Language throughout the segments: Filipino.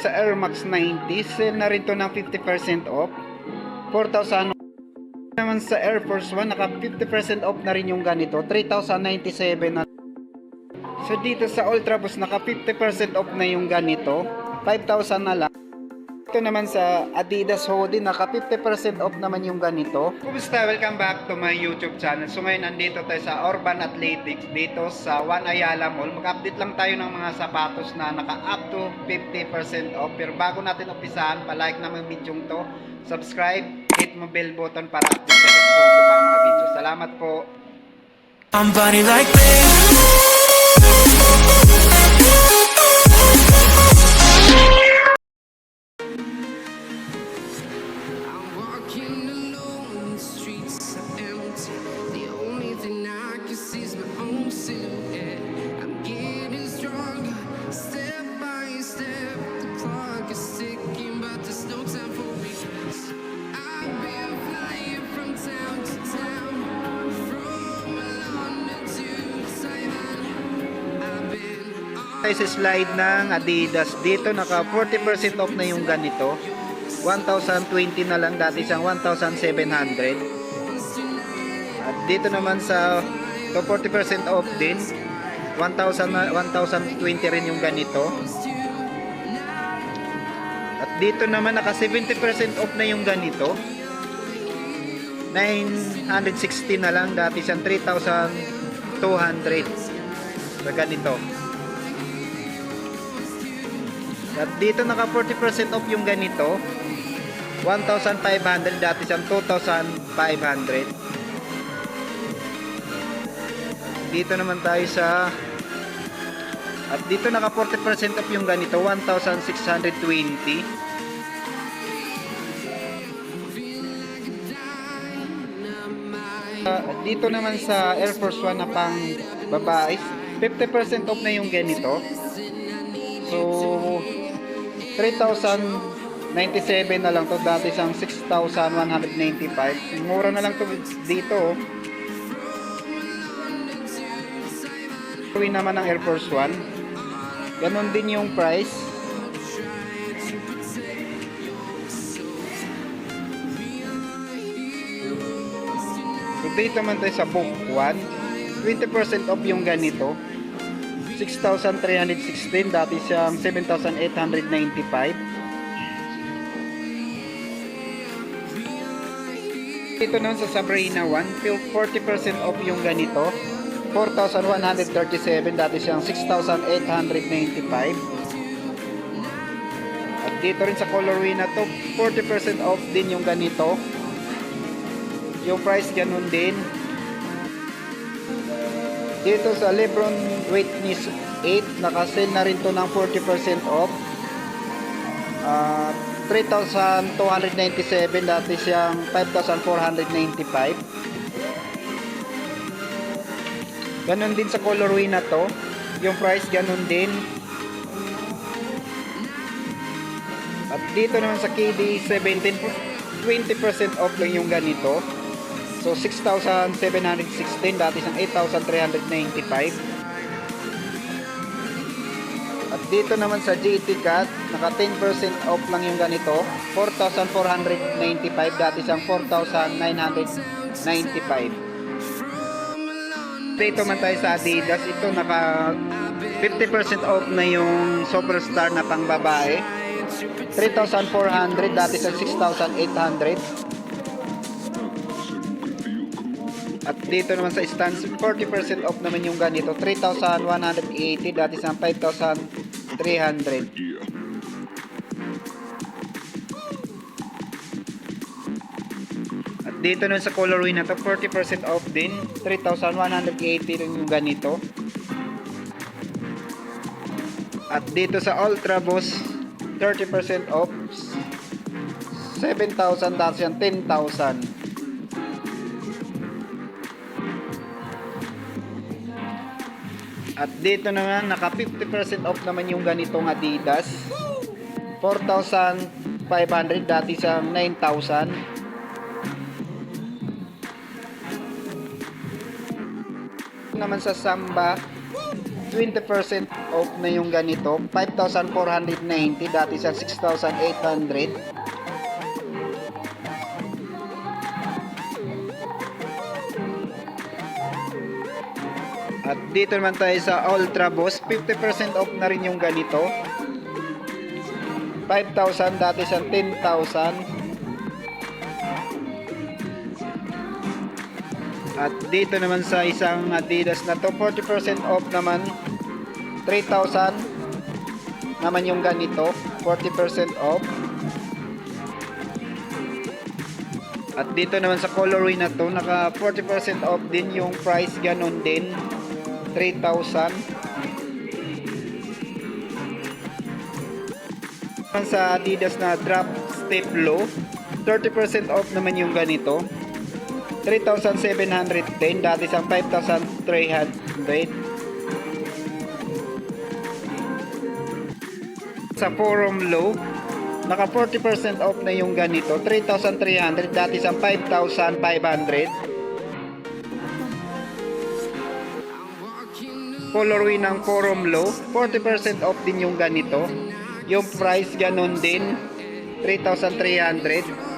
Sa Air Max 90, sale na rin to ng 50% off. 4,000 naman sa Air Force 1, naka 50% off na rin yung ganito, 3,097 na. So dito sa Ultra Boost, naka 50% off na yung ganito, 5,000 na lang. Ito naman sa Adidas hoodie, naka 50% off naman yung ganito. Kumusta? Welcome back to my YouTube channel. So ngayon nandito tayo sa Urban Athletics dito sa One Ayala Mall. Mag-update lang tayo ng mga sapatos na naka up to 50% off. Pero bago natin umpisahan, pa-like naman video to, subscribe, hit mo bell button para update ka sa mga video. Salamat po. I'm body like this. Sa slide ng Adidas, dito naka 40% off na yung ganito, 1,020 na lang, dati siyang 1,700. At dito naman sa 40% off din, 1,020 rin yung ganito. At dito naman naka 70% off na yung ganito, 960 na lang, dati siyang 3,200 sa ganito. At dito naka 40% off yung ganito, 1,500, dati siyang 2,500. Dito naman tayo sa, at dito naka 40% off yung ganito, 1,620. Dito naman sa Air Force 1 na pang babae, 50% off na yung ganito. So 3,097 na lang to, dati siyang 6,195. Mura na lang to dito. Gawin naman ng Air Force 1, ganon din yung price. So dito naman tayo sa Book 1, 20% off yung ganito, 6,316, dati siyang 7,895. Dito naman sa Sabrina 1, 40% off yung ganito, 4,137, dati siyang 6,895. At dito rin sa colorway na to, 40% off din yung ganito, yung price ganun din. Dito sa Lebron Witness 8, naka-sale na rin to ng 40% off, 3,297, dati siyang 5,495. Ganon din sa colorway na to, yung price ganon din. At dito naman sa KD 17, 20% off lang yung ganito. So 6,716, dati siyang 8,395. At dito naman sa GT Cat, naka 10% off lang yung ganito, 4,495, dati siyang 4,995. Dito man tayo sa Adidas, ito naka 50% off na yung Superstar na pang babae, 3,400, dati sa 6,800. At dito naman sa Stance, 40% off naman yung ganito, 3,180, dati sa 5,300. At dito naman sa colorway na to, 40% off din, 3,180 rin yung ganito. At dito sa Ultra Boost, 30% off, 7,000, dati yan 10,000. At dito naman naka 50% off naman yung ganitong Adidas, 4,500, dati sa 9,000. Naman sa Samba, 20% off na yung ganito. 5,490, dati sa 6,800. At dito naman tayo sa Ultra Boss, 50% off na rin yung ganito. 5,000, dati sa 10,000. At dito naman sa isang Adidas na to, 40% off naman. 3,000 naman yung ganito, 40% off. At dito naman sa colorway na to, naka 40% off din yung price, ganun din, 3,000. Sa Adidas na drop step low, 30% off naman yung ganito, 3,710, dati sa 5,300. Sa forum low, naka 40% off na yung ganito, 3,300, dati sa 5,500. Colorway ng forum low, 40% off din yung ganito, yung price ganun din, 3,300.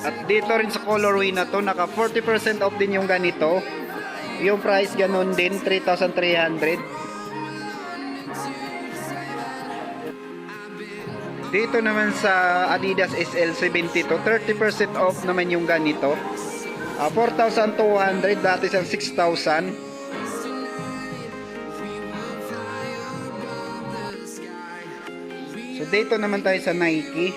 At dito rin sa colorway na to, naka 40% off din yung ganito, yung price ganun din, 3,300. Dito naman sa Adidas SL72, 30% off naman yung ganito, 4,200, dati sa 6,000. So dito naman tayo sa Nike.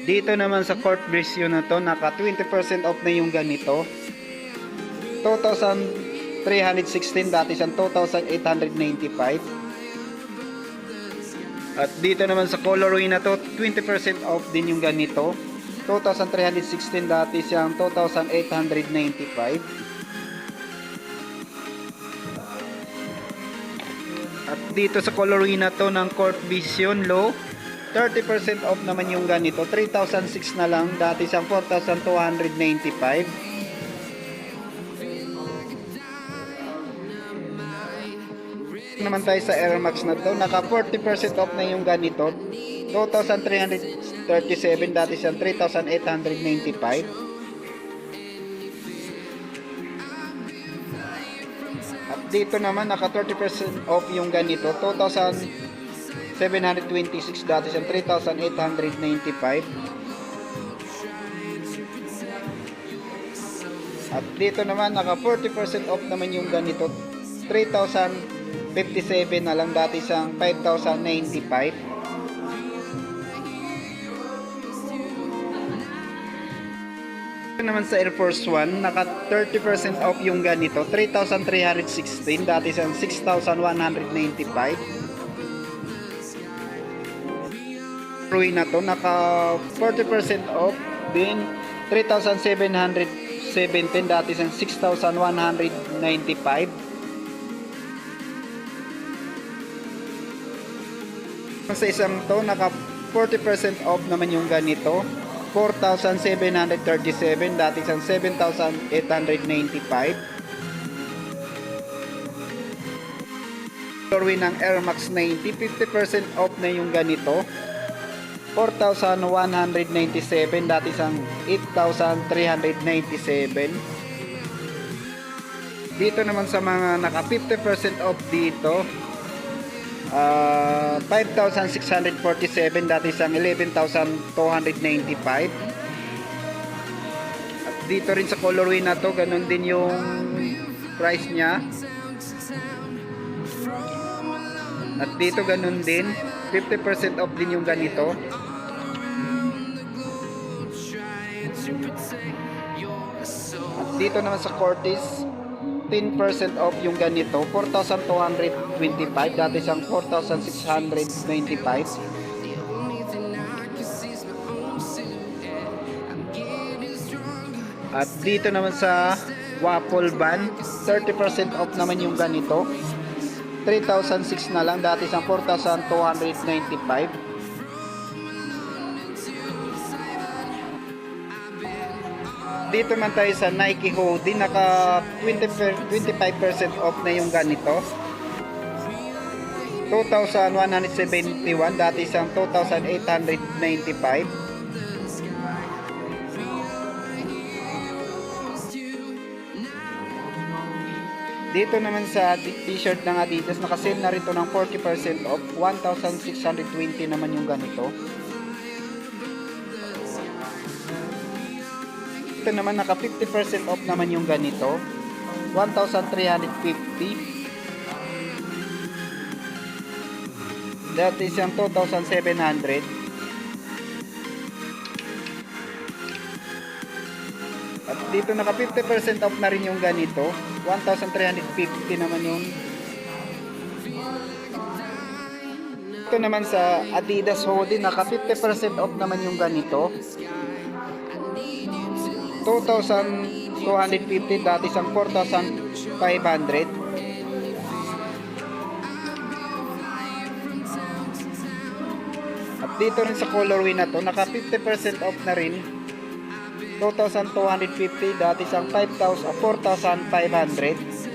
Dito naman sa court version na to, naka 20% off na yung ganito, 2,316, dati sa 2,895. At dito naman sa colorway na to, 20% off din yung ganito, 2,316, dati siyang 2,895. At dito sa colorway na to ng Court Vision Low, 30% off naman yung ganito, 3,006 na lang, dati sa 4,295. Naman tayo sa Air Max na to, naka 40% off na yung ganito, 2,337, dati sa 3,895. At dito naman naka 30% off yung ganito, 2,726, dati sa 3,895. At dito naman naka 40% off naman yung ganito, 3,057 na lang, dati sa 5,095. Naman sa Air Force 1, naka 30% off yung ganito, 3,316, dati sa 6,195. Ruin na to, naka 40% off din, 3,717, dati sa 6,195. Sa isang to, naka 40% off naman yung ganito, 4,737, dati sa 7,895. Colorway ng Air Max 90, 50% off na yung ganito, 4,197, dati sa 8,397. Dito naman sa mga naka 50% off dito, 5,647, dati sa 11,295. At dito rin sa colorway na to, ganun din yung price nya. At dito ganun din, 50% off din yung ganito. At dito naman sa Cortez, 10% off yung ganito, 4,225, dati siyang 4,695. At dito naman sa Waffle Band, 30% off naman yung ganito, 3,006 na lang, dati siyang 4,295. Dito man tayo sa Nike hoodie, naka 25% off na yung ganito. 2,171, dati isang 2,895. Dito naman sa t-shirt ng Adidas, naka-sale na rin to ng 40% off. 1,620 naman yung ganito. Ito naman naka 50% off naman yung ganito. 1,350. Dati siyang 2,700. At dito naka 50% off na rin yung ganito. 1,350 naman yung. Ito naman sa Adidas hoodie, naka 50% off naman yung ganito. 2,250, dati isang 4,500. At dito rin sa colorway na to, naka 50% off na rin. 2,250, dati isang 4,500.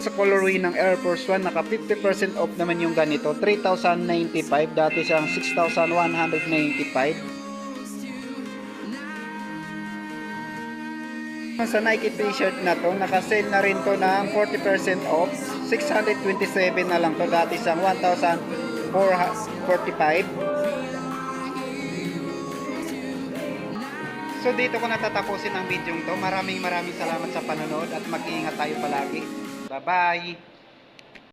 Sa colorway ng Air Force 1, naka 50% off naman yung ganito. 3,095, dati siyang 6,195. Sa Nike t-shirt na to, naka-sale na rin to ng 40% off. 627 na lang to, dati siyang 1,445. So dito ko natatapusin ang video to. Maraming salamat sa panonood at mag-iingat tayo palagi. Bye-bye!